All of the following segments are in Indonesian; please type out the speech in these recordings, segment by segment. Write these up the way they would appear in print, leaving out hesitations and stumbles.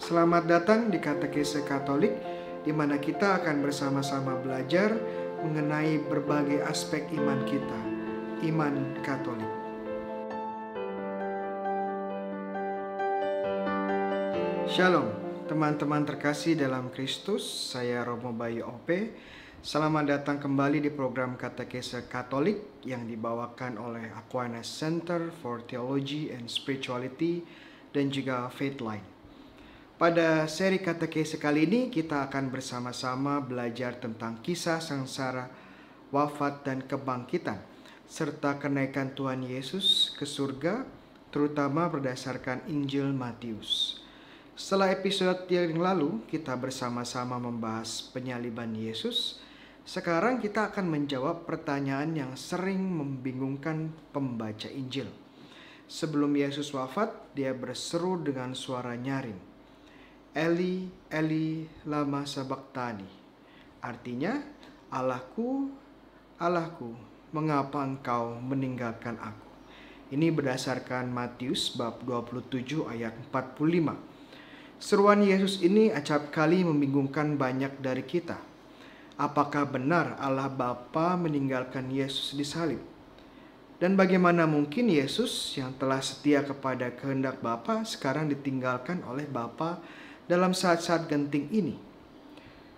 Selamat datang di Katekese Katolik, di mana kita akan bersama-sama belajar mengenai berbagai aspek iman kita, iman Katolik. Shalom, teman-teman terkasih dalam Kristus, saya Romo Bayu OP. Selamat datang kembali di program Katekese Katolik yang dibawakan oleh Aquinas Center for Theology and Spirituality dan juga Faithline. Pada seri katekese kali ini kita akan bersama-sama belajar tentang kisah sengsara, wafat dan kebangkitan, serta kenaikan Tuhan Yesus ke surga, terutama berdasarkan Injil Matius. Setelah episode yang lalu kita bersama-sama membahas penyaliban Yesus, sekarang kita akan menjawab pertanyaan yang sering membingungkan pembaca Injil. Sebelum Yesus wafat, dia berseru dengan suara nyaring, Eli, Eli, lama sabachthani. Artinya, Allahku, Allahku, mengapa engkau meninggalkan aku? Ini berdasarkan Matius bab 27 ayat 45. Seruan Yesus ini acap kali membingungkan banyak dari kita. Apakah benar Allah Bapa meninggalkan Yesus di salib? Dan bagaimana mungkin Yesus yang telah setia kepada kehendak Bapa sekarang ditinggalkan oleh Bapa dalam saat-saat genting ini?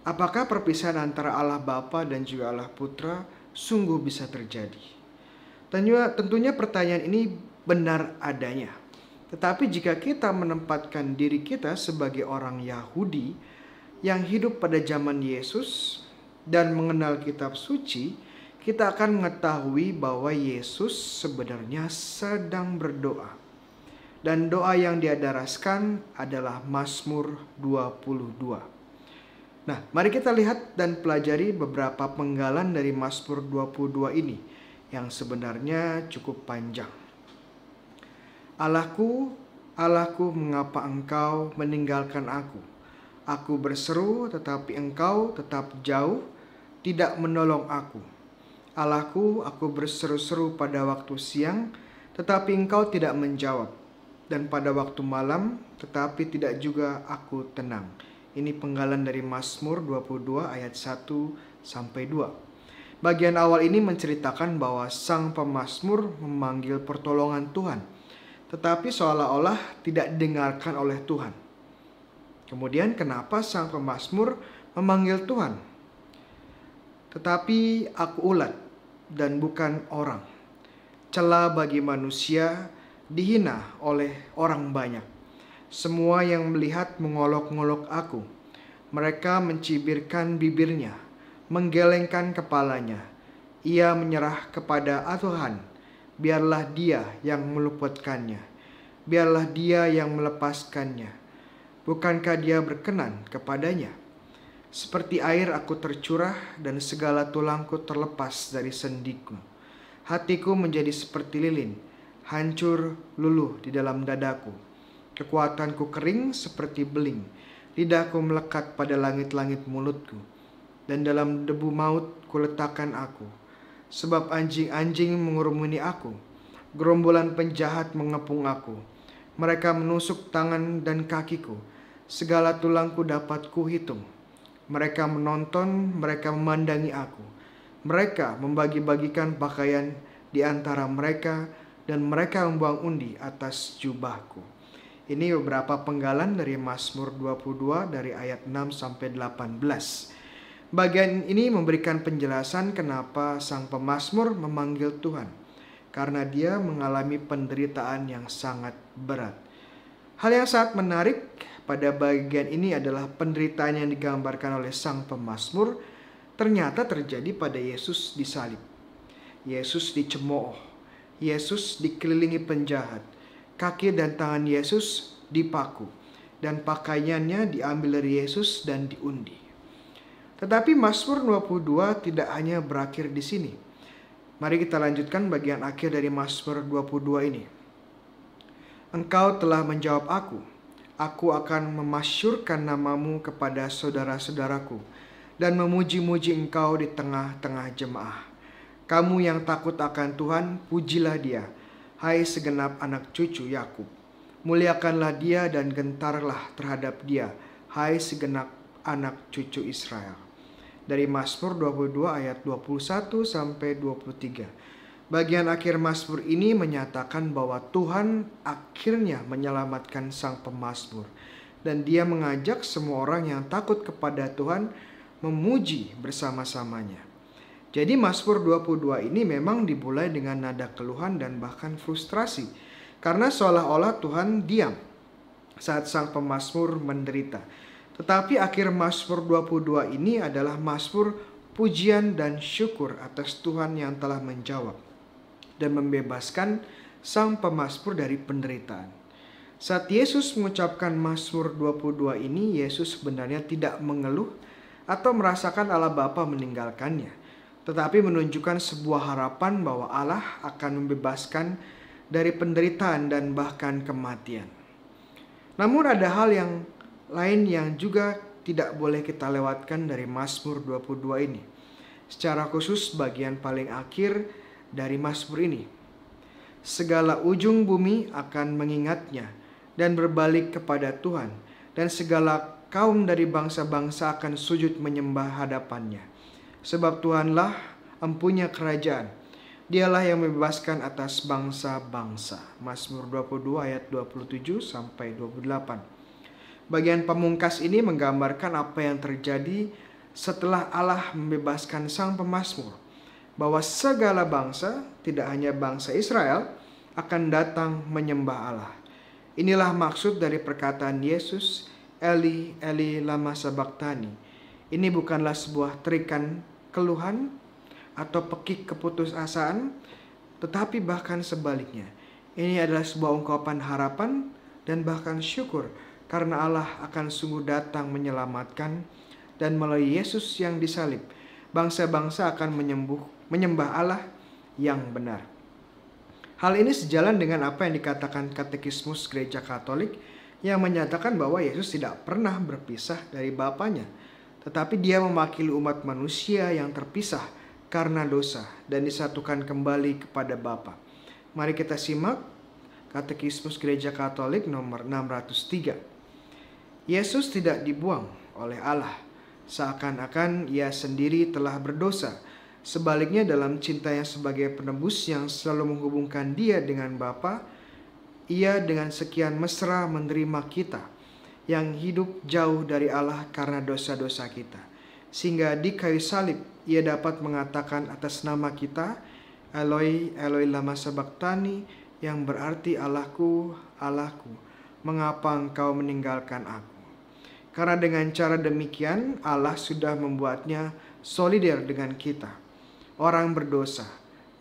Apakah perpisahan antara Allah Bapa dan juga Allah Putra sungguh bisa terjadi? Tentunya pertanyaan ini benar adanya. Tetapi jika kita menempatkan diri kita sebagai orang Yahudi yang hidup pada zaman Yesus dan mengenal kitab suci, kita akan mengetahui bahwa Yesus sebenarnya sedang berdoa. Dan doa yang dia daraskan adalah Mazmur 22. Nah, mari kita lihat dan pelajari beberapa penggalan dari Mazmur 22 ini yang sebenarnya cukup panjang. Allahku, Allahku, mengapa engkau meninggalkan aku? Aku berseru tetapi engkau tetap jauh, tidak menolong aku. Allahku, aku berseru-seru pada waktu siang, tetapi engkau tidak menjawab. Dan pada waktu malam, tetapi tidak juga aku tenang. Ini penggalan dari Mazmur 22 ayat 1-2. Bagian awal ini menceritakan bahwa sang pemazmur memanggil pertolongan Tuhan, tetapi seolah-olah tidak didengarkan oleh Tuhan. Kemudian kenapa sang pemazmur memanggil Tuhan? Tetapi aku ulat dan bukan orang, cela bagi manusia, dihina oleh orang banyak. Semua yang melihat mengolok-ngolok aku. Mereka mencibirkan bibirnya, menggelengkan kepalanya. Ia menyerah kepada Tuhan. Biarlah dia yang meluputkannya. Biarlah dia yang melepaskannya. Bukankah dia berkenan kepadanya? Seperti air aku tercurah dan segala tulangku terlepas dari sendiku. Hatiku menjadi seperti lilin, hancur luluh di dalam dadaku. Kekuatanku kering seperti beling. Lidahku melekat pada langit-langit mulutku. Dan dalam debu maut kuletakkan aku. Sebab anjing-anjing mengurumuni aku. Gerombolan penjahat mengepung aku. Mereka menusuk tangan dan kakiku. Segala tulangku dapat kuhitung. Mereka menonton, mereka memandangi aku. Mereka membagi-bagikan pakaian di antara mereka, dan mereka membuang undi atas jubahku. Ini beberapa penggalan dari Mazmur 22 dari ayat 6-18. Bagian ini memberikan penjelasan kenapa sang pemazmur memanggil Tuhan. Karena dia mengalami penderitaan yang sangat berat. Hal yang sangat menarik pada bagian ini adalah penderitaan yang digambarkan oleh sang pemazmur ternyata terjadi pada Yesus di salib. Yesus dicemooh. Yesus dikelilingi penjahat. Kaki dan tangan Yesus dipaku. Dan pakaiannya diambil dari Yesus dan diundi. Tetapi Mazmur 22 tidak hanya berakhir di sini. Mari kita lanjutkan bagian akhir dari Mazmur 22 ini. Engkau telah menjawab aku. Aku akan memasyurkan namamu kepada saudara-saudaraku. Dan memuji-muji engkau di tengah-tengah jemaah. Kamu yang takut akan Tuhan, pujilah dia. Hai segenap anak cucu Yakub. Muliakanlah dia dan gentarlah terhadap dia, hai segenap anak cucu Israel. Dari Mazmur 22 ayat 21 sampai 23. Bagian akhir Mazmur ini menyatakan bahwa Tuhan akhirnya menyelamatkan sang pemazmur. Dan dia mengajak semua orang yang takut kepada Tuhan memuji bersama-samanya. Jadi Mazmur 22 ini memang dimulai dengan nada keluhan dan bahkan frustrasi. Karena seolah-olah Tuhan diam saat sang pemazmur menderita. Tetapi akhir Mazmur 22 ini adalah Mazmur pujian dan syukur atas Tuhan yang telah menjawab dan membebaskan sang pemazmur dari penderitaan. Saat Yesus mengucapkan Mazmur 22 ini, Yesus sebenarnya tidak mengeluh atau merasakan Allah Bapa meninggalkannya, tetapi menunjukkan sebuah harapan bahwa Allah akan membebaskan dari penderitaan dan bahkan kematian. Namun ada hal yang lain yang juga tidak boleh kita lewatkan dari Mazmur 22 ini. Secara khusus bagian paling akhir dari Mazmur ini. Segala ujung bumi akan mengingatnya dan berbalik kepada Tuhan, dan segala kaum dari bangsa-bangsa akan sujud menyembah hadapannya. Sebab Tuhanlah empunya kerajaan, dialah yang membebaskan atas bangsa-bangsa. Mazmur 22 ayat 27 sampai 28. Bagian pamungkas ini menggambarkan apa yang terjadi setelah Allah membebaskan sang pemazmur, bahwa segala bangsa, tidak hanya bangsa Israel, akan datang menyembah Allah. Inilah maksud dari perkataan Yesus, Eli, Eli lama sabachthani. Ini bukanlah sebuah terikan keluhan atau pekik keputusasaan, tetapi bahkan sebaliknya. Ini adalah sebuah ungkapan harapan dan bahkan syukur karena Allah akan sungguh datang menyelamatkan, dan melalui Yesus yang disalib, bangsa-bangsa akan menyembah Allah yang benar. Hal ini sejalan dengan apa yang dikatakan Katekismus Gereja Katolik yang menyatakan bahwa Yesus tidak pernah berpisah dari Bapanya, tetapi dia mewakili umat manusia yang terpisah karena dosa dan disatukan kembali kepada Bapa. Mari kita simak Katekismus Gereja Katolik nomor 603. Yesus tidak dibuang oleh Allah, seakan-akan ia sendiri telah berdosa. Sebaliknya dalam cintanya sebagai penebus yang selalu menghubungkan dia dengan Bapa, ia dengan sekian mesra menerima kita yang hidup jauh dari Allah karena dosa-dosa kita. Sehingga di kayu salib ia dapat mengatakan atas nama kita, Eloi, Eloi lama sabachthani, yang berarti Allahku, Allahku, mengapa engkau meninggalkan aku? Karena dengan cara demikian Allah sudah membuatnya solider dengan kita, orang berdosa.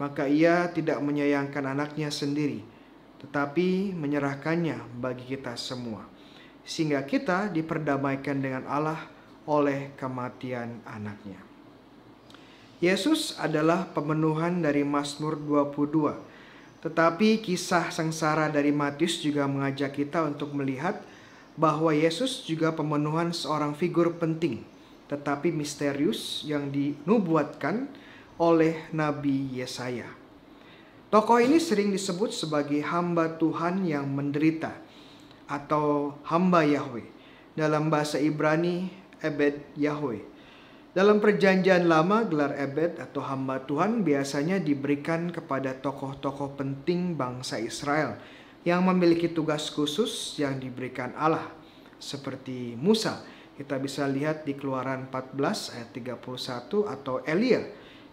Maka ia tidak menyayangkan anaknya sendiri, tetapi menyerahkannya bagi kita semua, sehingga kita diperdamaikan dengan Allah oleh kematian anaknya. Yesus adalah pemenuhan dari Mazmur 22. Tetapi kisah sengsara dari Matius juga mengajak kita untuk melihat bahwa Yesus juga pemenuhan seorang figur penting tetapi misterius yang dinubuatkan oleh Nabi Yesaya. Tokoh ini sering disebut sebagai hamba Tuhan yang menderita atau hamba Yahweh. Dalam bahasa Ibrani, Ebed Yahweh. Dalam perjanjian lama, gelar Ebed atau hamba Tuhan biasanya diberikan kepada tokoh-tokoh penting bangsa Israel yang memiliki tugas khusus yang diberikan Allah. Seperti Musa, kita bisa lihat di Keluaran 14 ayat 31, atau Elia.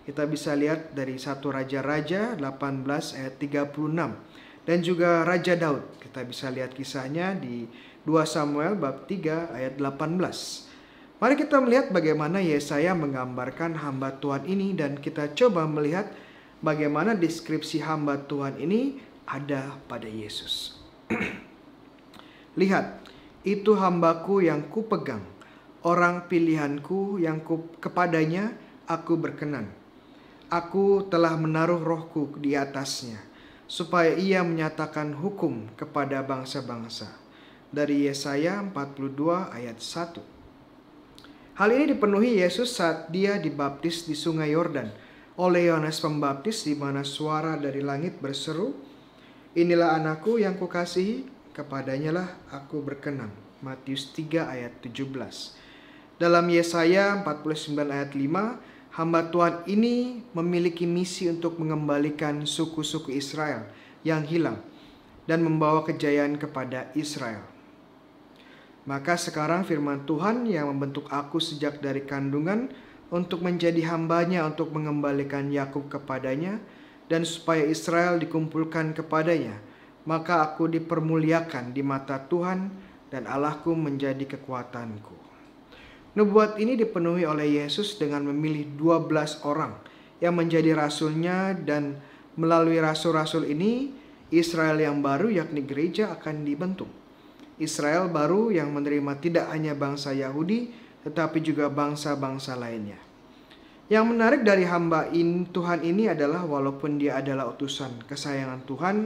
Kita bisa lihat dari 1 Raja-Raja 18 ayat 36. Dan juga Raja Daud, kita bisa lihat kisahnya di 2 Samuel bab 3 ayat 18. Mari kita melihat bagaimana Yesaya menggambarkan hamba Tuhan ini, dan kita coba melihat bagaimana deskripsi hamba Tuhan ini ada pada Yesus. Lihat, itu hambaku yang kupegang, orang pilihanku yang kepadanya aku berkenan. Aku telah menaruh rohku di atasnya, supaya ia menyatakan hukum kepada bangsa-bangsa. Dari Yesaya 42 ayat 1. Hal ini dipenuhi Yesus saat dia dibaptis di sungai Yordan oleh Yohanes Pembaptis, di mana suara dari langit berseru, "Inilah anakku yang kukasihi, kepadanya lah aku berkenan. Matius 3 ayat 17. Dalam Yesaya 49 ayat 5, hamba Tuhan ini memiliki misi untuk mengembalikan suku-suku Israel yang hilang dan membawa kejayaan kepada Israel. Maka sekarang firman Tuhan yang membentuk aku sejak dari kandungan untuk menjadi hambanya untuk mengembalikan Yakub kepadanya dan supaya Israel dikumpulkan kepadanya. Maka aku dipermuliakan di mata Tuhan dan Allahku menjadi kekuatanku. Nubuat ini dipenuhi oleh Yesus dengan memilih 12 orang yang menjadi rasulnya, dan melalui rasul-rasul ini Israel yang baru yakni gereja akan dibentuk. Israel baru yang menerima tidak hanya bangsa Yahudi tetapi juga bangsa-bangsa lainnya. Yang menarik dari hamba Tuhan ini adalah walaupun dia adalah utusan kesayangan Tuhan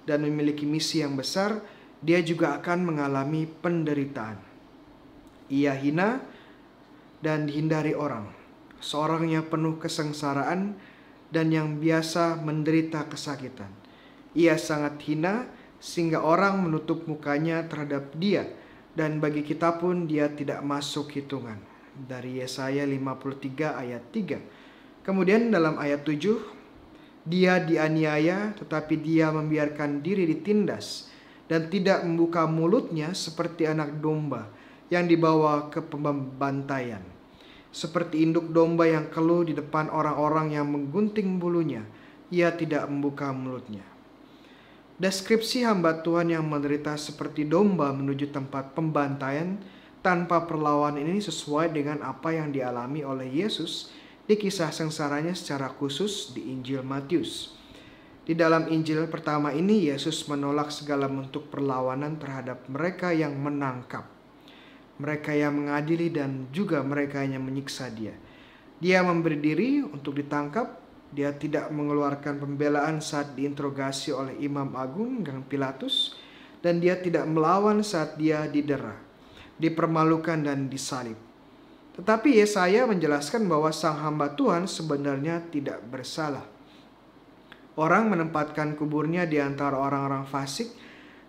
dan memiliki misi yang besar, dia juga akan mengalami penderitaan. Ia hina dan dihindari orang, seorang yang penuh kesengsaraan dan yang biasa menderita kesakitan. Ia sangat hina sehingga orang menutup mukanya terhadap dia, dan bagi kita pun dia tidak masuk hitungan. Dari Yesaya 53 ayat 3. Kemudian dalam ayat 7, dia dianiaya tetapi dia membiarkan diri ditindas dan tidak membuka mulutnya seperti anak domba yang dibawa ke pembantaian. Seperti induk domba yang keluh di depan orang-orang yang menggunting bulunya, ia tidak membuka mulutnya. Deskripsi hamba Tuhan yang menderita seperti domba menuju tempat pembantaian tanpa perlawanan ini sesuai dengan apa yang dialami oleh Yesus di kisah sengsaranya secara khusus di Injil Matius. Di dalam Injil pertama ini, Yesus menolak segala bentuk perlawanan terhadap mereka yang menangkap, mereka yang mengadili, dan juga mereka yang menyiksa dia. Dia memberi diri untuk ditangkap. Dia tidak mengeluarkan pembelaan saat diinterogasi oleh Imam Agung dan Pilatus, dan dia tidak melawan saat dia didera, dipermalukan dan disalib. Tetapi Yesaya menjelaskan bahwa sang hamba Tuhan sebenarnya tidak bersalah. Orang menempatkan kuburnya di antara orang-orang fasik,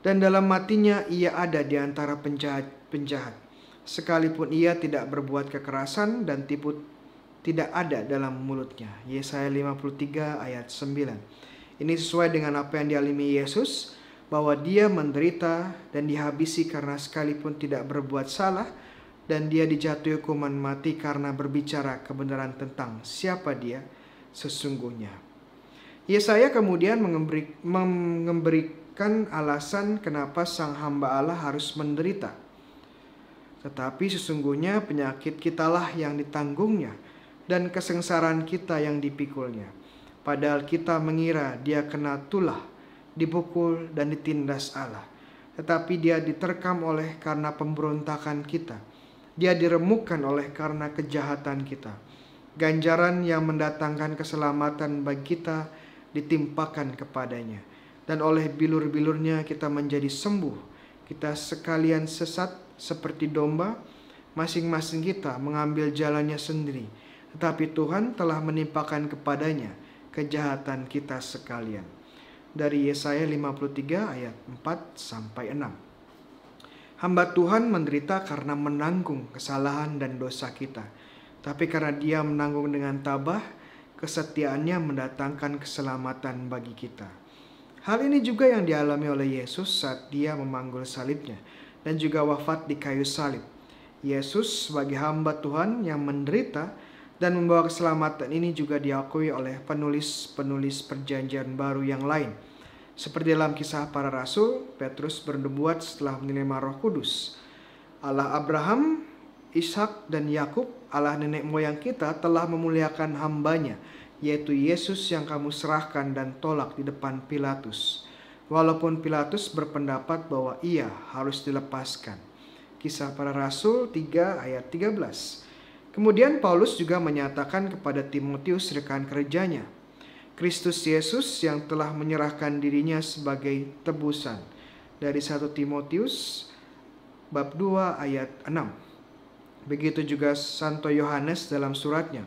dan dalam matinya ia ada di antara penjahat-penjahat. Sekalipun ia tidak berbuat kekerasan dan tipu tidak ada dalam mulutnya. Yesaya 53 ayat 9. Ini sesuai dengan apa yang dialami Yesus, bahwa dia menderita dan dihabisi karena sekalipun tidak berbuat salah, dan dia dijatuhi hukuman mati karena berbicara kebenaran tentang siapa dia sesungguhnya. Yesaya kemudian memberikan alasan kenapa sang hamba Allah harus menderita. Tetapi sesungguhnya penyakit kitalah yang ditanggungnya, dan kesengsaraan kita yang dipikulnya. Padahal kita mengira dia kena tulah, dipukul dan ditindas Allah. Tetapi dia diterkam oleh karena pemberontakan kita. Dia diremukkan oleh karena kejahatan kita. Ganjaran yang mendatangkan keselamatan bagi kita ditimpakan kepadanya. Dan oleh bilur-bilurnya kita menjadi sembuh. Kita sekalian sesat seperti domba, masing-masing kita mengambil jalannya sendiri. Tetapi Tuhan telah menimpakan kepadanya kejahatan kita sekalian. Dari Yesaya 53 ayat 4-6. Hamba Tuhan menderita karena menanggung kesalahan dan dosa kita. Tapi karena dia menanggung dengan tabah, kesetiaannya mendatangkan keselamatan bagi kita. Hal ini juga yang dialami oleh Yesus saat dia memanggul salibnya dan juga wafat di kayu salib. Yesus sebagai hamba Tuhan yang menderita dan membawa keselamatan ini juga diakui oleh penulis-penulis perjanjian baru yang lain. Seperti dalam Kisah Para Rasul, Petrus bernubuat setelah menerima Roh Kudus. Allah Abraham, Ishak dan Yakub, Allah nenek moyang kita, telah memuliakan hambanya, yaitu Yesus yang kamu serahkan dan tolak di depan Pilatus. Walaupun Pilatus berpendapat bahwa ia harus dilepaskan. Kisah Para Rasul 3 ayat 13. Kemudian Paulus juga menyatakan kepada Timotius rekan kerjanya, Kristus Yesus yang telah menyerahkan dirinya sebagai tebusan. Dari 1 Timotius bab 2 ayat 6. Begitu juga Santo Yohanes dalam suratnya.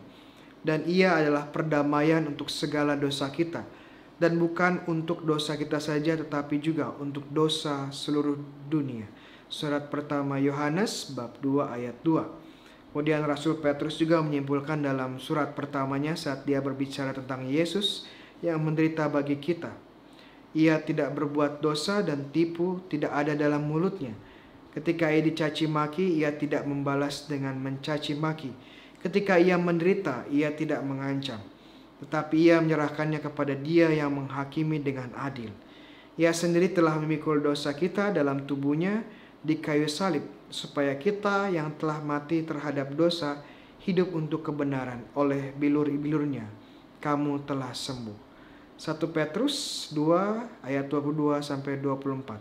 Dan ia adalah perdamaian untuk segala dosa kita, dan bukan untuk dosa kita saja tetapi juga untuk dosa seluruh dunia. Surat pertama Yohanes bab 2 ayat 2. Kemudian Rasul Petrus juga menyimpulkan dalam surat pertamanya saat dia berbicara tentang Yesus yang menderita bagi kita. Ia tidak berbuat dosa dan tipu tidak ada dalam mulutnya. Ketika ia dicaci maki, ia tidak membalas dengan mencaci maki. Ketika ia menderita, ia tidak mengancam. Tetapi ia menyerahkannya kepada Dia yang menghakimi dengan adil. Ia sendiri telah memikul dosa kita dalam tubuhnya di kayu salib, supaya kita yang telah mati terhadap dosa hidup untuk kebenaran. Oleh bilur-bilurnya kamu telah sembuh. 1 Petrus 2 ayat 22 sampai 24.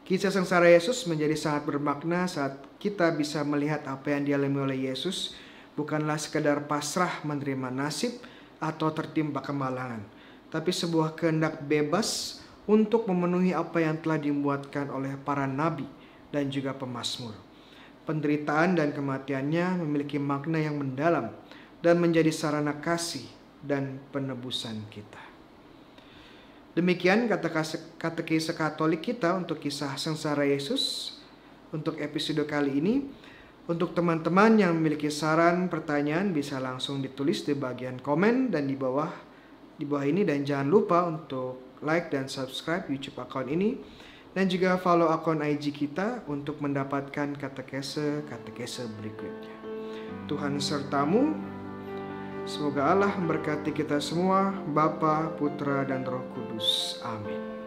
Kisah sengsara Yesus menjadi sangat bermakna saat kita bisa melihat apa yang dialami oleh Yesus bukanlah sekedar pasrah menerima nasib atau tertimpa kemalangan, tapi sebuah kehendak bebas untuk memenuhi apa yang telah dibuatkan oleh para nabi dan juga pemazmur. Penderitaan dan kematiannya memiliki makna yang mendalam dan menjadi sarana kasih dan penebusan kita. Demikian katekese Katolik kita untuk kisah sengsara Yesus untuk episode kali ini. Untuk teman-teman yang memiliki saran, pertanyaan bisa langsung ditulis di bagian komen dan di bawah ini, dan jangan lupa untuk like dan subscribe YouTube account ini dan juga follow akun IG kita untuk mendapatkan katekese berikutnya. Tuhan sertamu. Semoga Allah memberkati kita semua, Bapa, Putra, dan Roh Kudus. Amin.